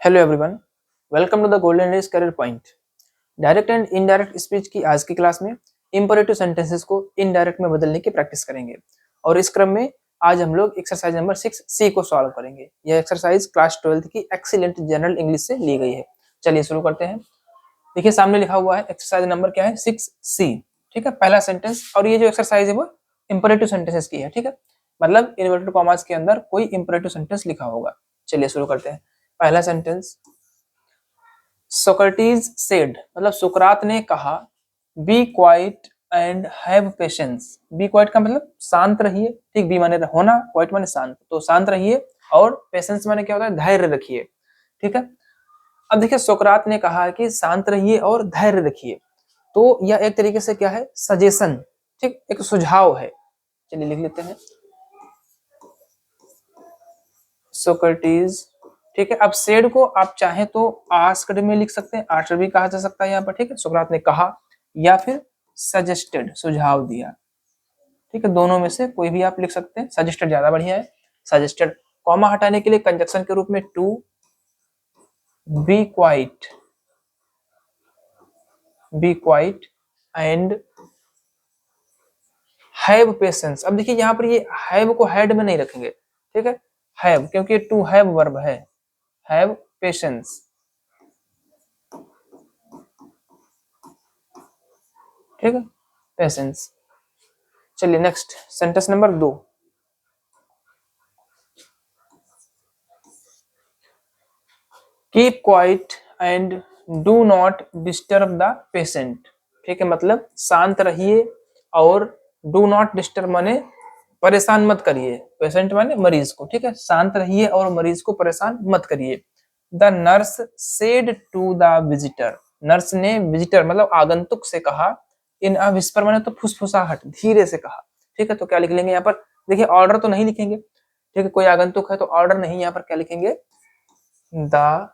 Hello everyone, welcome to the golden days career point. Direct and indirect speech की आज की class में imperative sentences को indirect में बदलने की प्रैक्टिस करेंगे और इस क्रम में आज हम लोग एक्सरसाइज नंबर 6C को सॉल्व करेंगे। यह एक्सरसाइज क्लास 12th की एक्सीलेंट जनरल इंग्लिश से ली गई है। चलिए शुरू करते हैं। देखिए सामने लिखा हुआ है एक्सरसाइज नंबर क्या है 6C। ठीक है, पहला सेंटेंस। और ये जो एक्सरसाइज है वो इंपरेटिव सेंटेंसेस की है। ठीक है, मतलब इन्वर्टेड कॉमास के अंदर कोई इंपरेटिव सेंटेंस लिखा होगा। चलिए शुरू करते हैं। पहला सेंटेंस, सोक्रेटिस सेड, मतलब सुकरात ने कहा, be quiet and have patience. Be quiet का मतलब शांत रहिए। ठीक, बी माने होना, क्वाइट माने शांत, तो शांत रहिए और पेशेंस माने क्या होता है, धैर्य रखिए। ठीक है, अब देखिए सोक्रात ने कहा कि शांत रहिए और धैर्य रखिए, तो यह एक तरीके से क्या है, सजेशन, ठीक, एक सुझाव है। चलिए लिख लेते हैं, सोक्रेटिस। ठीक है, अब सेड को आप चाहे तो आस्क्ड में लिख सकते हैं, आस्क्ड भी कहा जा सकता है यहाँ पर। ठीक है, सुकरात ने कहा या फिर सजेस्टेड, सुझाव दिया। ठीक है, दोनों में से कोई भी आप लिख सकते हैं, सजेस्टेड ज्यादा बढ़िया है। सजेस्टेड, कॉमा हटाने के लिए कंजक्शन के रूप में to be quiet and have patience. अब देखिए यहाँ पर ये हैव को हैड में नहीं रखेंगे। ठीक है, हैव, क्योंकि टू हैव वर्ब है, हैव पेशेंस। ठीक है, पेशेंस। चलिए next sentence number 2, keep quiet and do not disturb the patient. ठीक है, मतलब शांत रहिए और डू नॉट डिस्टर्ब माने परेशान मत करिए, पेशेंट माने मरीज को। ठीक है, शांत रहिए और मरीज को परेशान मत करिए। The nurse said to the visitor, nurse ने विजिटर मतलब आगंतुक से कहा, इन अ विस्पर माने तो फुसफुसाहट, धीरे से कहा। ठीक है, तो क्या लिख लेंगे यहाँ पर, देखिए ऑर्डर तो नहीं लिखेंगे। ठीक है, कोई आगंतुक है तो ऑर्डर नहीं, यहाँ पर क्या लिखेंगे, द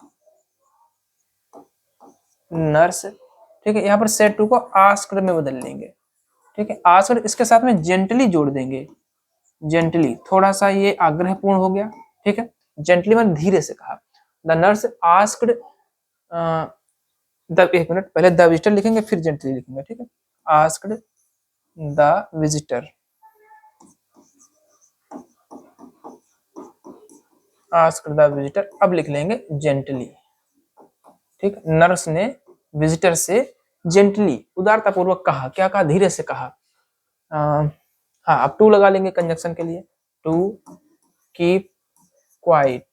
नर्स। ठीक है, यहाँ पर सेड टू को आस्क्ड में बदल लेंगे। ठीक है, आस्क्ड इसके साथ में जेंटली जोड़ देंगे, जेंटली, थोड़ा सा ये आग्रहपूर्ण हो गया। ठीक है, जेंटली मतलब धीरे से कहा। द नर्स आस्क्ड, एक मिनट, पहले द विजिटर लिखेंगे फिर जेंटली लिखेंगे। ठीक है, asked the visitor, asked the visitor, अब लिख लेंगे जेंटली। ठीक, नर्स ने विजिटर से जेंटली, उदारता पूर्वक कहा। क्या कहा, धीरे से कहा। हाँ, अब टू लगा लेंगे कंजक्शन के लिए, टू कीप क्वाइट।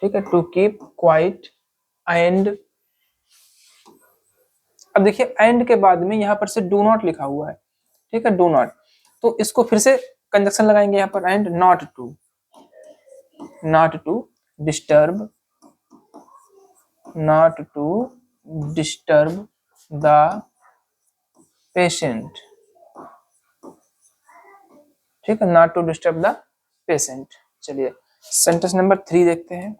ठीक है, टू कीप क्वाइट एंड, अब देखिए एंड के बाद में यहाँ पर से डू नॉट लिखा हुआ है। ठीक है, डू नॉट, तो इसको फिर से कंजक्शन लगाएंगे यहाँ पर, and not to disturb, not to disturb the patient। ठीक है, not to disturb the patient। चलिए सेंटेंस नंबर 3 देखते हैं।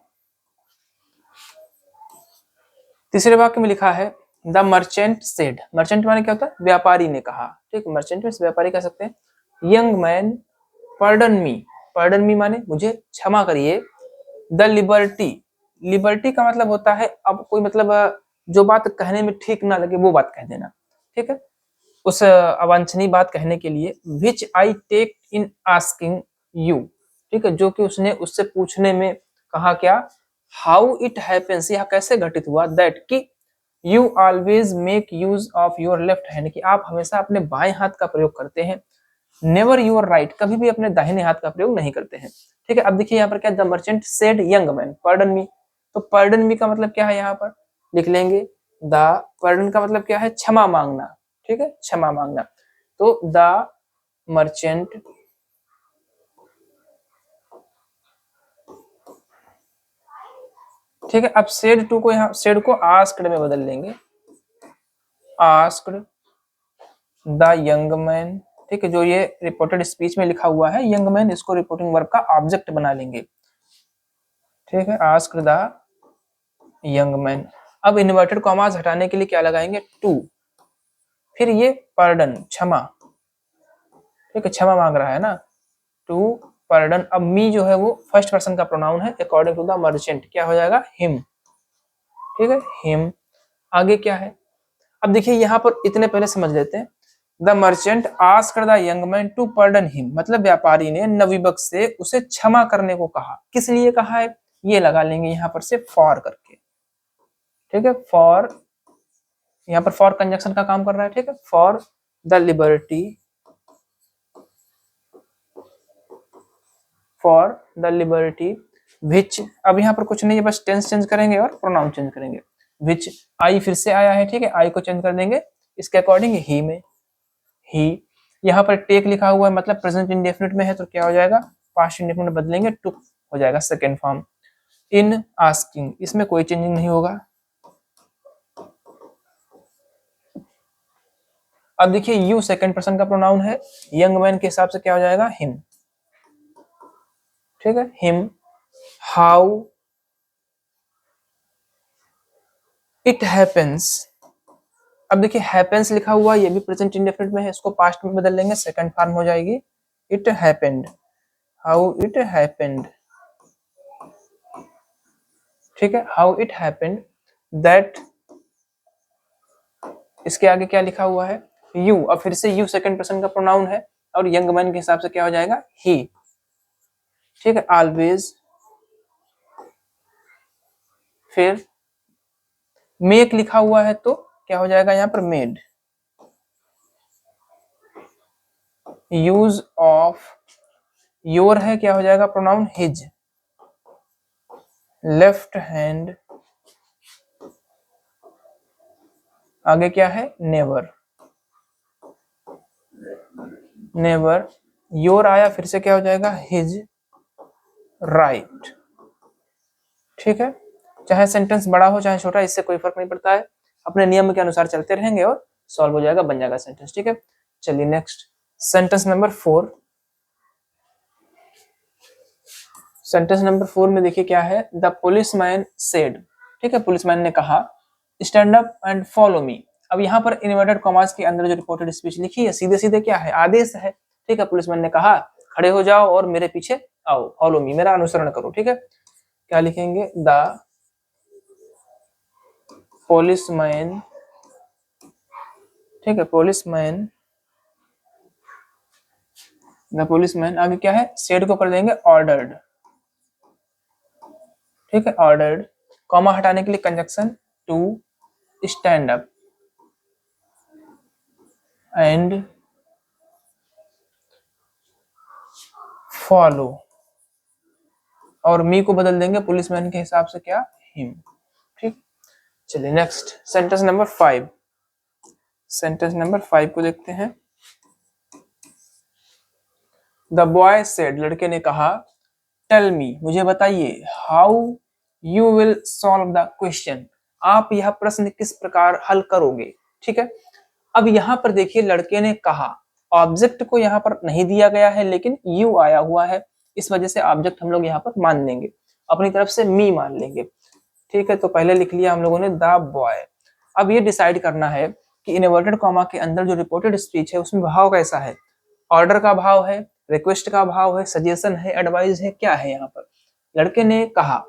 तीसरे वाक्य में लिखा है, द मर्चेंट सेड, मर्चेंट माने क्या होता है, व्यापारी ने कहा। ठीक, मर्चेंट में व्यापारी कह सकते हैं। Young man pardon me, pardon me माने मुझे क्षमा करिए। द लिबर्टी, लिबर्टी का मतलब होता है, अब कोई मतलब जो बात कहने में ठीक ना लगे वो बात कह देना। ठीक है, उस अवांछनीय बात कहने के लिए, which I take in asking you. ठीक है, जो कि उसने उससे पूछने में कहा, क्या, हाउ इट हैपेंस, यह कैसे घटित हुआ, दैट कि you always make use of your left hand, कि आप हमेशा अपने बाएं हाथ का प्रयोग करते हैं। नेवर यूर राइट, कभी भी अपने दाहिने हाथ का प्रयोग नहीं करते हैं। ठीक है, अब देखिए यहाँ पर क्या, the merchant said young man pardon me, तो पार्डन मी का मतलब क्या है, यहाँ पर लिख लेंगे द, पार्डन का मतलब क्या है, क्षमा मांगना। ठीक है, क्षमा मांगना, तो द मर्चेंट ठीक है, अब सेड टू को, यहाँ सेड को आस्क्ड में बदल लेंगे, आस्क्ड द यंग मैन। ठीक है, जो ये रिपोर्टेड स्पीच में लिखा हुआ है यंग मैन, इसको रिपोर्टिंग वर्ब का ऑब्जेक्ट बना लेंगे। ठीक है, आस्क्ड द यंग मैन। अब इन्वर्टेड कॉमास हटाने के लिए क्या लगाएंगे, टू, फिर ये पार्डन, क्षमा। ठीक है, क्षमा मांग रहा है ना, टू पर्डन। अब मी जो है वो फर्स्ट पर्सन का प्रोनाउन है अकॉर्डिंग टू द मर्चेंट, क्या हो जाएगा, हिम। ठीक है, हिम। आगे क्या है, अब देखिए यहाँ पर इतने पहले समझ लेते हैं। The merchant asked the young man to pardon him, मतलब व्यापारी ने नवयुवक से उसे क्षमा करने को कहा। किस लिए कहा है, ये लगा लेंगे यहाँ पर से फॉर करके। ठीक है, फॉर, यहाँ पर फॉर कंजक्शन का काम कर रहा है। ठीक है, for the liberty, for the liberty which, अब यहाँ पर कुछ नहीं है, बस टेंस चेंज करेंगे और प्रोनाउन चेंज करेंगे। विच, आई फिर से आया है, ठीक है, आई को चेंज कर देंगे इसके अकॉर्डिंग ही में, ही। यहाँ पर टेक लिखा हुआ है, मतलब प्रेजेंट इंडेफिनिट में है, तो क्या हो जाएगा, पास्ट इंडेफिनिट में बदलेंगे, टुक हो जाएगा सेकेंड फॉर्म। इन आस्किंग, इसमें कोई चेंजिंग नहीं होगा। अब देखिए यू सेकंड पर्सन का प्रोनाउन है, यंग मैन के हिसाब से क्या हो जाएगा, हिम। ठीक है, हिम। हाउ इट हैपेंस, अब देखिए हैपेंस लिखा हुआ ये भी प्रेजेंट इंडेफिनिट में है, इसको पास्ट में बदल लेंगे, सेकंड फॉर्म हो जाएगी it happened, how it happened. ठीक है, हाउ इट हैपेंड दैट, इसके आगे क्या लिखा हुआ है, यू। अब फिर से यू सेकंड पर्सन का प्रोनाउन है और यंग मैन के हिसाब से क्या हो जाएगा, ही। ठीक है, ऑलवेज, फिर मेक लिखा हुआ है तो क्या हो जाएगा यहाँ पर, मेड। यूज ऑफ, योर है, क्या हो जाएगा प्रोनाउन, हिज। लेफ्ट हैंड, आगे क्या है, नेवर, नेवर। योर आया, फिर से क्या हो जाएगा, हिज राइट। ठीक है, चाहे सेंटेंस बड़ा हो चाहे छोटा, इससे कोई फर्क नहीं पड़ता है, अपने नियम के अनुसार चलते रहेंगे और सॉल्व हो जाएगा, बन जाएगा सेंटेंस। ठीक है, चलिए next sentence number 4। Sentence number 4 में देखिए क्या है, द पुलिसमैन सेड, ठीक है, पुलिसमैन ने कहा, stand up and follow me. अब यहाँ पर इन्वर्टेड कॉमास के अंदर जो रिपोर्टेड स्पीच लिखी है, सीधे सीधे क्या है, आदेश है। ठीक है, पुलिसमैन ने कहा खड़े हो जाओ और मेरे पीछे आओ, फॉलो मी, मेरा अनुसरण करो। ठीक है, क्या लिखेंगे, द पुलिसमैन, ठीक है, पुलिसमैन, द पुलिसमैन, आगे क्या है, सेड को कर देंगे ऑर्डर्ड। ठीक है, ऑर्डर्ड, कॉमा हटाने के लिए conjunction to stand up and follow, और मी को बदल देंगे पुलिसमैन के हिसाब से क्या, हिम। ठीक, चलिए next sentence number 5। Sentence number 5 को देखते हैं। द बॉय सेड, लड़के ने कहा, टेल मी, मुझे बताइए, how you will solve the question, आप यह प्रश्न किस प्रकार हल करोगे। ठीक है, अब यहाँ पर देखिए लड़के ने कहा, ऑब्जेक्ट को यहाँ पर नहीं दिया गया है लेकिन यू आया हुआ है, इस वजह से ऑब्जेक्ट हम लोग यहाँ पर मान लेंगे, अपनी तरफ से मी मान लेंगे। ठीक है, तो पहले लिख लिया हम लोगों ने द बॉय। अब ये डिसाइड करना है कि इन्वर्टेड कॉमा के अंदर जो रिपोर्टेड स्पीच है उसमें भाव कैसा है, ऑर्डर का भाव है, रिक्वेस्ट का भाव है, सजेशन है, एडवाइस है, क्या है। यहाँ पर लड़के ने कहा,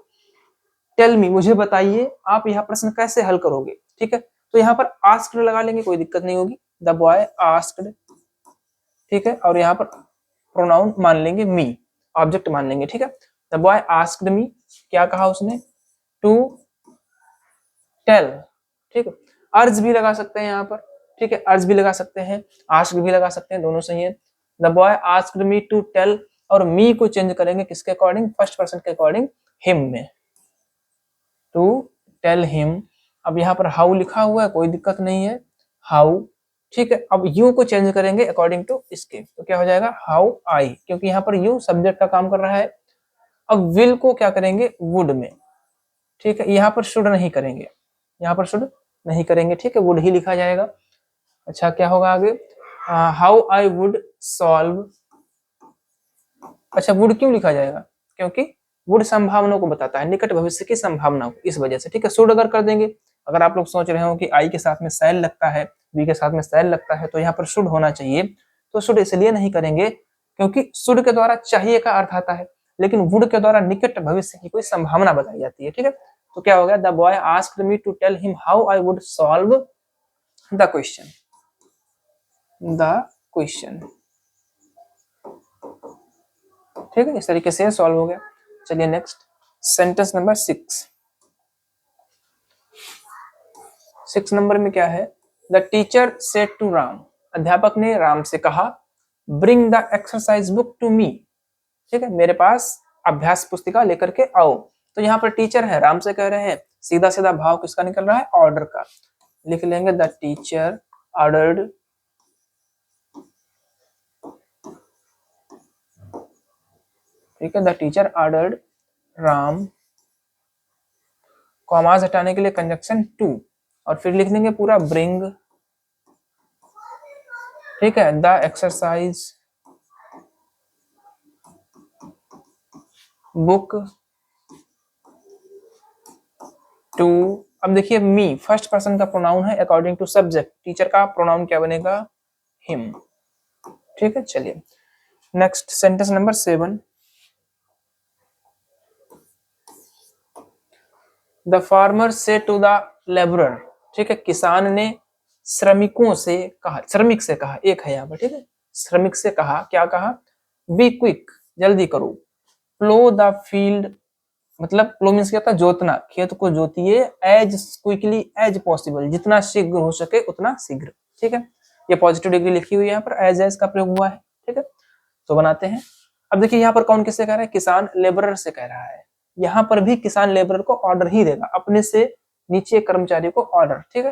टेल मी, मुझे बताइए, आप यह प्रश्न कैसे हल करोगे। ठीक है, तो यहाँ पर आस्क्ड लगा लेंगे, कोई दिक्कत नहीं होगी, द बॉय आस्क्ड। ठीक है, और यहाँ पर प्रोनाउन मान लेंगे मी, ऑब्जेक्ट मान लेंगे। ठीक है, द बॉय आस्क्ड मी, क्या कहा उसने, टू टेल। ठीक है, अर्ज भी लगा सकते हैं यहाँ पर। ठीक है, अर्ज भी लगा सकते हैं, आस्क्ड भी लगा सकते हैं, दोनों सही है। The boy asked me to tell, और मी को चेंज करेंगे किसके अकॉर्डिंग, फर्स्ट पर्सन के अकॉर्डिंग, हिम में, टू टेल हिम। अब यहाँ पर हाउ लिखा हुआ है, कोई दिक्कत नहीं है, हाउ। ठीक है, अब यू को चेंज करेंगे अकॉर्डिंग टू इसके, तो क्या हो जाएगा, हाउ आई, क्योंकि यहाँ पर यू सब्जेक्ट का काम कर रहा है। अब विल को क्या करेंगे, वुड में। ठीक है, यहाँ पर शुड नहीं करेंगे, यहाँ पर शुड नहीं करेंगे। ठीक है, वुड ही लिखा जाएगा। अच्छा, क्या होगा आगे, हाउ आई वुड सॉल्व। अच्छा, वुड क्यों लिखा जाएगा, क्योंकि वुड संभावनाओं को बताता है, निकट भविष्य की संभावना, इस वजह से। ठीक है, शुड अगर कर देंगे, अगर आप लोग सोच रहे हो कि आई के साथ में सैल लगता है, बी के साथ में सैल लगता है, तो यहाँ पर शुड होना चाहिए, तो शुड इसलिए नहीं करेंगे क्योंकि शुड के द्वारा चाहिए का अर्थ आता है, लेकिन वुड के द्वारा निकट भविष्य की कोई संभावना बताई जाती है। ठीक है, तो क्या हो गया, the boy asked me to tell him how I would solve the question. ठीक है, इस तरीके से सॉल्व हो गया। चलिए नेक्स्ट, सेंटेंस नंबर 6 नंबर में क्या है, the teacher said to Ram, अध्यापक ने राम से कहा, bring the exercise book to me, ठीक है, मेरे पास अभ्यास पुस्तिका लेकर के आओ। तो यहाँ पर टीचर है, राम से कह रहे हैं, सीधा सीधा भाव किसका निकल रहा है, ऑर्डर का। लिख लेंगे द टीचर ऑर्डर्ड ठीक है, the teacher ordered Ram, commas हटाने के लिए कंजक्शन टू, और फिर लिख देंगे पूरा ब्रिंग, ठीक है, द एक्सरसाइज बुक टू। अब देखिए मी फर्स्ट पर्सन का प्रोनाउन है अकॉर्डिंग टू सब्जेक्ट, टीचर का प्रोनाउन क्या बनेगा, हिम। ठीक है, चलिए next sentence number 7, the farmer said to the labourer, ठीक है, किसान ने श्रमिकों से कहा, श्रमिक से कहा, एक है यहाँ पर, ठीक है, श्रमिक से कहा, क्या कहा, बी क्विक, जल्दी करो, प्लो द फील्ड, मतलब प्लो मीन्स क्या होता है, जोतना, खेत को जोतिए, एज क्विकली एज पॉसिबल, जितना शीघ्र हो सके उतना शीघ्र। ठीक है, ये पॉजिटिव डिग्री लिखी हुई है यहाँ पर, एज का प्रयोग हुआ है। ठीक है, तो बनाते हैं। अब देखिए यहाँ पर कौन किससे कह रहा है, किसान लेबरर से कह रहा है, यहाँ पर भी किसान लेबरर को ऑर्डर ही देगा, अपने से नीचे कर्मचारी को ऑर्डर। ठीक है,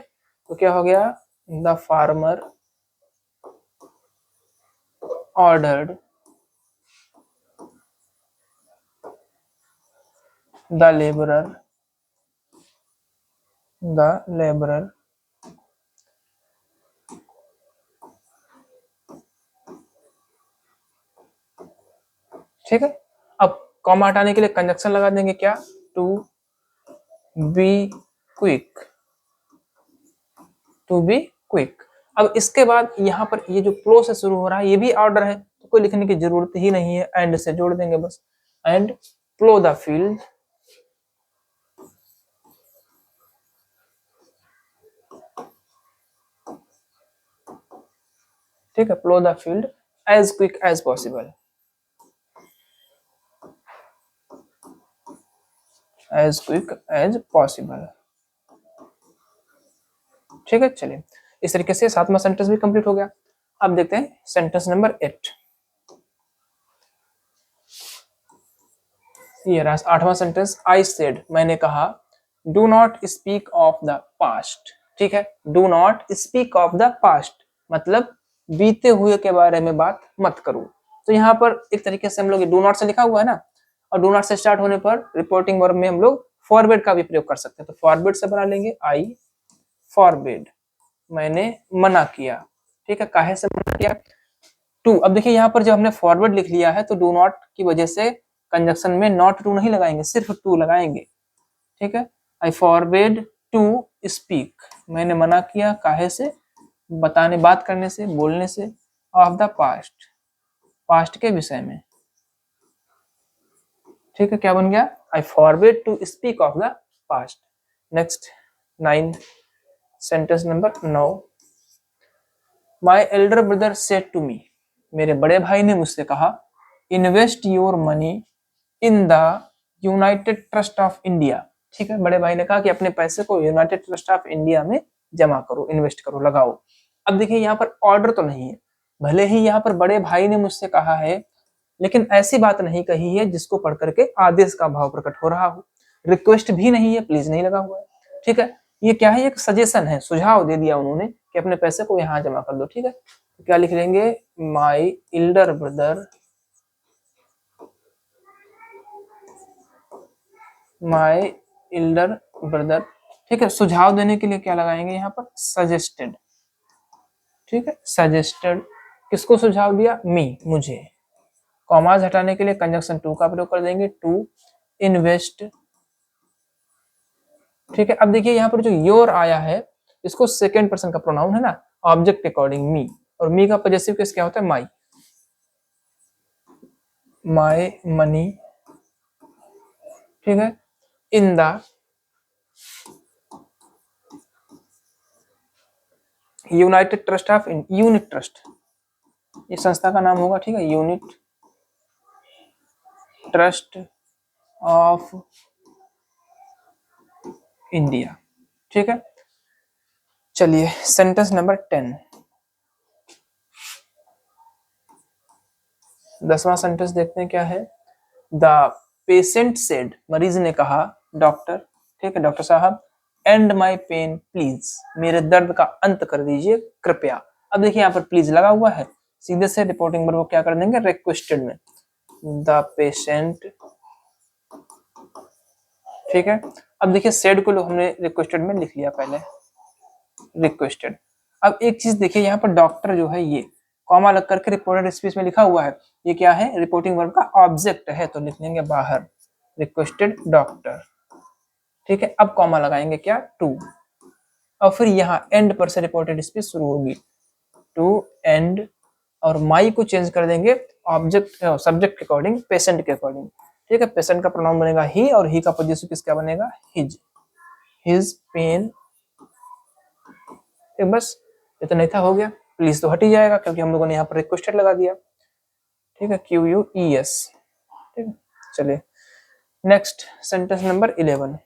तो क्या हो गया, the farmer ordered the labourer ठीक है, अब कॉमा हटाने के लिए कंजक्शन लगा देंगे, क्या, to be quick, to be quick. अब इसके बाद यहाँ पर ये जो प्लो से शुरू हो रहा है ये भी ऑर्डर है, तो कोई लिखने की जरूरत ही नहीं है, एंड से जोड़ देंगे बस, एंड प्लो द फील्ड, ठीक है, plough the field as quick as possible, as quick as possible. ठीक है, चलिए इस तरीके से 7वां सेंटेंस भी कंप्लीट हो गया। अब देखते हैं सेंटेंस नंबर 8, ये रहा 8वां सेंटेंस, आई सेड, मैंने कहा, do not speak of the past, ठीक है, do not speak of the past मतलब बीते हुए के बारे में बात मत करो। तो यहाँ पर एक तरीके से हम लोग डू नॉट से लिखा हुआ है ना, और डू नॉट से स्टार्ट होने पर रिपोर्टिंग वर्ब में हम लोग फॉरवर्ड का भी प्रयोग कर सकते हैं, तो फॉरवर्ड से बना लेंगे, आई फॉरबिड, मैंने मना किया। ठीक है, काहे से मना किया, टू। अब देखिए यहाँ पर जब हमने फॉरवर्ड लिख लिया है तो डू नॉट की वजह से कंजक्शन में नॉट टू नहीं लगाएंगे, सिर्फ टू लगाएंगे। ठीक है, आई फॉरबिड टू स्पीक, मैंने मना किया, काहे से, बताने, बात करने से, बोलने से, ऑफ द पास्ट, पास्ट के विषय में। ठीक है, क्या बन गया, I forbid to speak of the past. Next 9, sentence number 9, my elder brother said to me, मेरे बड़े भाई ने मुझसे कहा, invest your money in the United Trust of India. ठीक है, बड़े भाई ने कहा कि अपने पैसे को यूनाइटेड ट्रस्ट ऑफ इंडिया में जमा करो, इन्वेस्ट करो, लगाओ। अब देखिए यहाँ पर ऑर्डर तो नहीं है, भले ही यहाँ पर बड़े भाई ने मुझसे कहा है, लेकिन ऐसी बात नहीं कही है जिसको पढ़ करके आदेश का भाव प्रकट हो रहा हो। रिक्वेस्ट भी नहीं है, प्लीज नहीं लगा हुआ है। ठीक है, ये क्या है, एक सजेशन है, सुझाव दे दिया उन्होंने कि अपने पैसे को यहाँ जमा कर दो। ठीक है, तो क्या लिख लेंगे, माई एल्डर ब्रदर, माई एल्डर ब्रदर। ठीक है, सुझाव देने के लिए क्या लगाएंगे यहाँ पर, सजेस्टेड। ठीक है, सजेस्टेड, किसको सुझाव दिया, मी, मुझे। कॉमाज हटाने के लिए कंजक्शन टू का प्रयोग कर देंगे, टू इन्वेस्ट। ठीक है, अब देखिए यहाँ पर जो योर आया है इसको सेकेंड पर्सन का प्रोनाउन है ना, ऑब्जेक्ट अकॉर्डिंग मी, और मी का पॉजेसिव केस क्या होता है, माई। माई मनी, ठीक है, इन the United Trust of unit trust, ये संस्था का नाम होगा, ठीक है, यूनिट ट्रस्ट ऑफ इंडिया, ठीक है। चलिए सेंटेंस नंबर 10, 10वां सेंटेंस देखते हैं क्या है। द पेशेंट सेड, मरीज ने कहा, डॉक्टर, ठीक है, डॉक्टर साहब, एंड माई पेन प्लीज, मेरे दर्द का अंत कर दीजिए कृपया। अब देखिए यहाँ पर प्लीज लगा हुआ है, सीधे से रिपोर्टिंग वर्ब को क्या कर देंगे, रिक्वेस्टेड में, द पेशेंट, ठीक है। अब देखिए सेड को हमने रिक्वेस्टेड में लिख लिया पहले, रिक्वेस्टेड। अब एक चीज देखिए यहाँ पर डॉक्टर जो है ये कॉमा लग करके रिपोर्टेड स्पीच में लिखा हुआ है, ये क्या है, रिपोर्टिंग वर्ब का ऑब्जेक्ट है, तो लिख लेंगे बाहर रिक्वेस्टेड डॉक्टर, ठीक है। अब कॉमा लगाएंगे क्या, टू, और फिर यहाँ एंड पर से रिपोर्टेड स्पीच शुरू होगी, टू एंड, और माई को चेंज कर देंगे ऑब्जेक्ट सब्जेक्ट के अकॉर्डिंग, पेशेंट के अकॉर्डिंग, ठीक है। पेशेंट का प्रोनाउन बनेगा ही, और ही का पॉजिटिव किसका बनेगा, हिज, हिज पेन, ठीक, बस इतना नहीं था, हो गया। प्लीज तो हट ही जाएगा क्योंकि हम लोगों ने यहाँ पर रिक्वेस्टेड लगा दिया, ठीक है, QUES, ठीक है। चलिए next sentence number 11,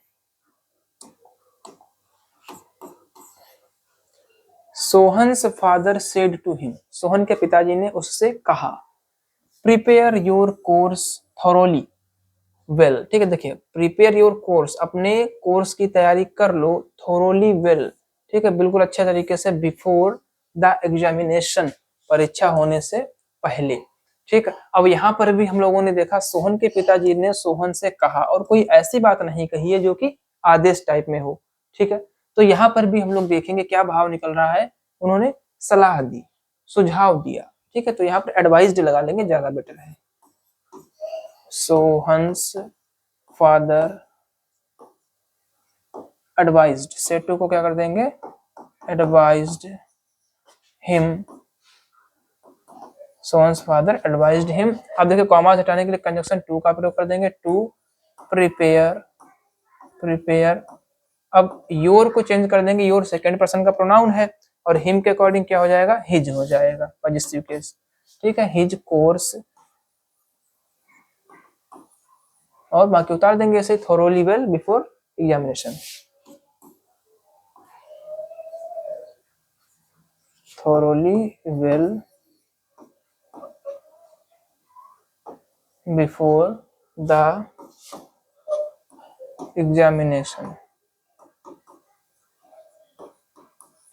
Sohan's father said to him, Sohan के पिताजी ने उससे कहा, prepare your course thoroughly well, ठीक है। देखिए प्रिपेयर योर कोर्स, अपने कोर्स की तैयारी कर लो, थोरोली वेल, ठीक है, बिल्कुल अच्छे तरीके से, बिफोर द एग्जामिनेशन, परीक्षा होने से पहले, ठीक है। अब यहाँ पर भी हम लोगों ने देखा सोहन के पिताजी ने सोहन से कहा, और कोई ऐसी बात नहीं कही है जो कि आदेश टाइप में हो, ठीक है। तो यहाँ पर भी हम लोग देखेंगे क्या भाव निकल रहा है, उन्होंने सलाह दी, सुझाव दिया, ठीक है, तो यहाँ पर एडवाइज्ड लगा लेंगे, ज्यादा बेटर है। Sohan's father advised, said to को क्या कर देंगे, advised him, Sohan's father advised him. अब देखिए कॉमा हटाने के लिए कंजक्शन टू का प्रयोग कर देंगे, टू प्रिपेयर, प्रिपेयर। अब योर को चेंज कर देंगे, योर सेकंड पर्सन का प्रोनाउन है, और हिम के अकॉर्डिंग क्या हो जाएगा, हिज हो जाएगा, पॉजिटिव केस, ठीक है, हिज कोर्स, और बाकी उतार देंगे ऐसे, thoroughly well before examination, thoroughly well before the examination,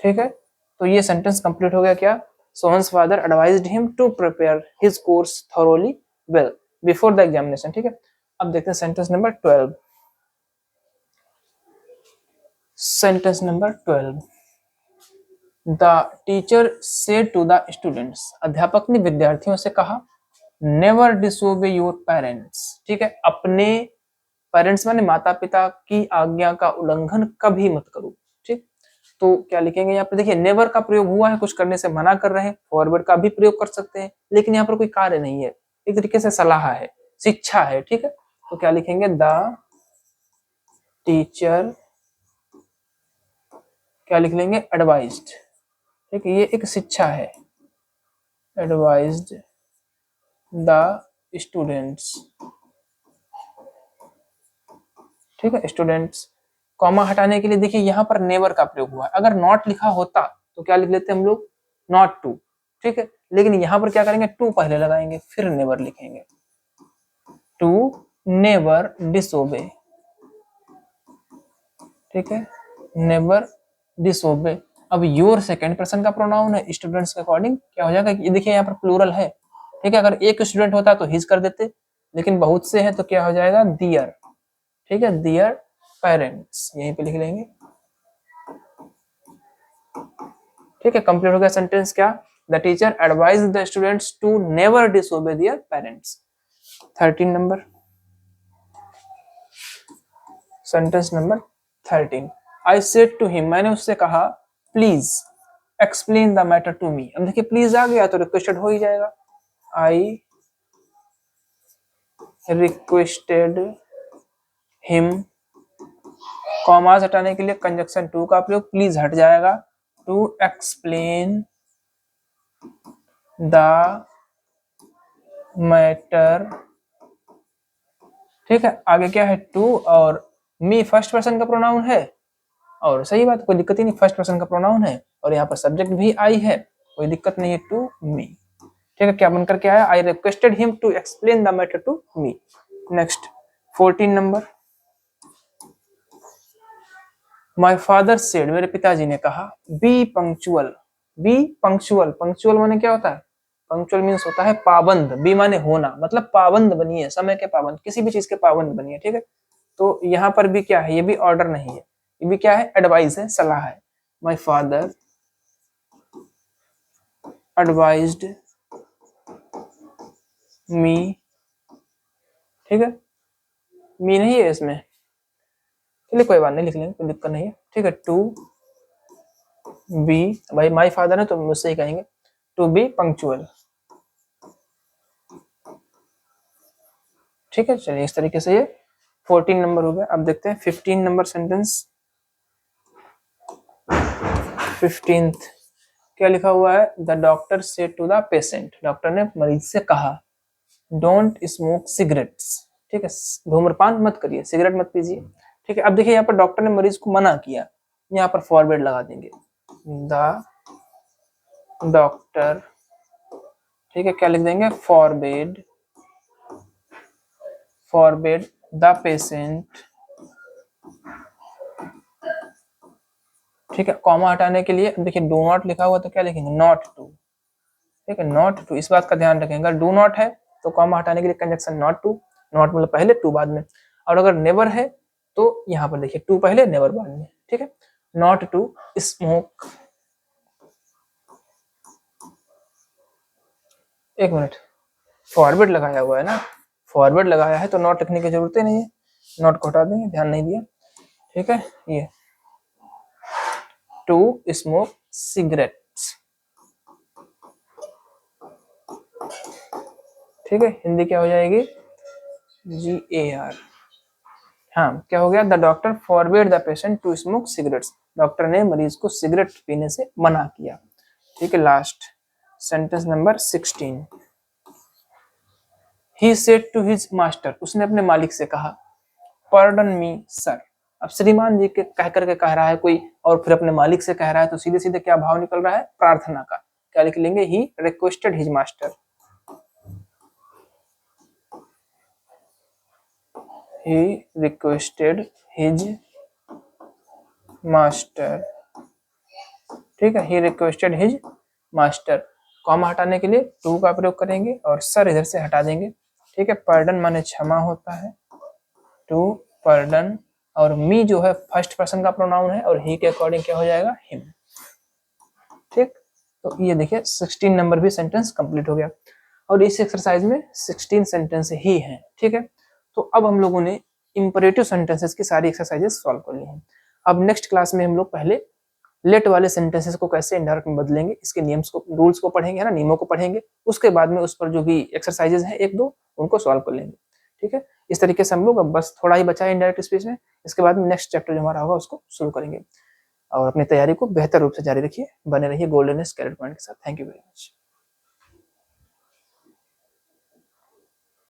ठीक है। तो ये सेंटेंस कंप्लीट हो गया क्या, Sohan's father advised him to prepare his course thoroughly well before the examination, ठीक है। अब देखते हैं sentence number 12, sentence number 12, the teacher said to the students, अध्यापक ने विद्यार्थियों से कहा, नेवर डिसोबे योर पेरेंट्स, ठीक है, अपने पेरेंट्स माने माता पिता की आज्ञा का उल्लंघन कभी मत करो, ठीक। तो क्या लिखेंगे यहाँ पे, देखिए नेवर का प्रयोग हुआ है, कुछ करने से मना कर रहे हैं, फॉरवर्ड का भी प्रयोग कर सकते हैं, लेकिन यहाँ पर कोई कार्य नहीं है, एक तरीके से सलाह है, शिक्षा है, ठीक है। तो क्या लिखेंगे, द टीचर, क्या लिख लेंगे, एडवाइज्ड, ठीक है, ये एक शिक्षा है, एडवाइज्ड द स्टूडेंट्स, ठीक है, स्टूडेंट्स। कॉमा हटाने के लिए देखिए यहाँ पर नेवर का प्रयोग हुआ है, अगर नॉट लिखा होता तो क्या लिख लेते हम लोग, नॉट टू, ठीक है, लेकिन यहाँ पर क्या करेंगे, टू पहले लगाएंगे फिर नेवर लिखेंगे, टू नेवर डिसोबे, ठीक है, नेवर डिसोबे। अब योर सेकंड पर्सन का प्रोनाउन है, स्टूडेंट्स के अकॉर्डिंग क्या हो जाएगा, ये देखिए यहाँ पर प्लूरल है, ठीक है, अगर एक स्टूडेंट होता तो हिज कर देते, लेकिन बहुत से हैं तो क्या हो जाएगा, दियर, ठीक है, दियर पेरेंट्स, यहीं पे लिख लेंगे, ठीक है। कंप्लीट हो गया सेंटेंस क्या, the teacher advise the students to never disobey their parents. 13 number, sentence number 13, I said to him, मैंने उससे कहा, please explain the matter to me. अब देखिए प्लीज आ गया तो रिक्वेस्टेड हो ही जाएगा, आई रिक्वेस्टेड हिम, कॉमास हटाने के लिए कंजक्शन टू का प्रयोग, प्लीज हट जाएगा, टू एक्सप्लेन द मैटर। ठीक है, आगे क्या है, टू, और मी फर्स्ट पर्सन का प्रोनाउन है, और सही बात, कोई दिक्कत ही नहीं, फर्स्ट पर्सन का प्रोनाउन है, और यहाँ पर सब्जेक्ट भी आई है, कोई दिक्कत नहीं है, टू मी। ठीक है, क्या बनकर के आया, I requested him to explain the matter to me. Next 14 number, my father said, मेरे पिताजी ने कहा, be punctual, be punctual, punctual माने क्या होता है, पंक्चुअल मीन्स होता है पाबंद, बी माने होना, मतलब पाबंद बनिए, समय के पाबंद, किसी भी चीज के पाबंद बनिए। ठीक है, तो यहाँ पर भी क्या है, ये भी ऑर्डर नहीं है, ये भी क्या है, एडवाइस है, सलाह है। माय फादर एडवाइज्ड मी, ठीक है, मी नहीं है इसमें, चलिए कोई बात नहीं, लिख लेंगे, कोई दिक्कत नहीं है। ठीक है, टू बी, भाई माय फादर है तो मुझसे ही कहेंगे, टू बी पंक्चुअल। ठीक है, चलिए इस तरीके से ये 14 नंबर हो गया। अब देखते हैं 15 नंबर सेंटेंस। 15th क्या लिखा हुआ है, the doctor said to the patient, doctor ने मरीज से कहा, डोंट स्मोक सिगरेट्स। ठीक है, धूम्रपान मत करिए, सिगरेट मत पीजिए। ठीक है, अब देखिए यहाँ पर डॉक्टर ने मरीज को मना किया, यहाँ पर फॉरवर्ड लगा देंगे, द डॉक्टर, ठीक है, क्या लिख देंगे, फॉरबेड, फॉरबेड द पेशेंट। ठीक है, कॉमा हटाने के लिए देखिए डू नॉट लिखा हुआ तो क्या लिखेंगे, नॉट टू। ठीक है, नॉट टू, इस बात का ध्यान रखेंगे, डू नॉट है तो कॉमा हटाने के लिए कंजक्शन नॉट टू, नॉट मतलब पहले, टू बाद में, और अगर नेवर है तो यहाँ पर देखिए टू पहले नेवर बाद में। ठीक है, नॉट टू स्मोक, एक मिनट, फॉरवर्ड लगाया हुआ है ना, फॉरवर्ड लगाया है तो नॉट लिखने की जरूरत ही नहीं है, नॉट को हटा देंगे, ध्यान नहीं दिया। ठीक है, ये टू स्मोक सिगरेट्स। ठीक है, हिंदी क्या हो जाएगी, GAR। हाँ, क्या हो गया, the doctor forbade the patient to smoke cigarettes, doctor ने मरीज को सिगरेट पीने से मना किया। ठीक है, last sentence number 16, he said to his master, उसने अपने मालिक से कहा, पार्डन मी सर। अब श्रीमान जी के कह करके कह रहा है कोई, और फिर अपने मालिक से कह रहा है, तो सीधे सीधे क्या भाव निकल रहा है, प्रार्थना का, क्या लिख लेंगे, he requested his master, he requested his master। ठीक है, he requested his master, comma हटाने के लिए टू का प्रयोग करेंगे और सर इधर से हटा देंगे। ठीक है, पर्डन माने क्षमा होता है, टू पर्डन, और मी जो है फर्स्ट पर्सन का प्रोनाउन है, और ही के अकॉर्डिंग क्या हो जाएगा, हिम। ठीक, तो ये देखिए 16 नंबर भी सेंटेंस कंप्लीट हो गया, और इस एक्सरसाइज में 16 सेंटेंस ही हैं। ठीक है, तो अब हम लोगों ने इंपरेटिव सेंटेंसेस की सारी एक्सरसाइजेस सॉल्व कर ली हैं। अब नेक्स्ट क्लास में हम लोग पहले लेट वाले सेंटेंसेस को कैसे इनडायरेक्ट में बदलेंगे, इसके नियम्स को, रूल्स को पढ़ेंगे, है ना, नियमों को पढ़ेंगे, उसके बाद में उस पर जो भी एक्सरसाइजेस हैं एक दो, उनको सॉल्व कर लेंगे। ठीक है, इस तरीके से हम लोग, अब बस थोड़ा ही बचा है इनडायरेक्ट स्पीच में, इसके बाद में नेक्स्ट चैप्टर जो हमारा होगा उसको शुरू करेंगे, और अपनी तैयारी को बेहतर रूप से जारी रखिए, बने रहिए गोल्डन कैरेट पॉइंट के साथ। Thank you very much.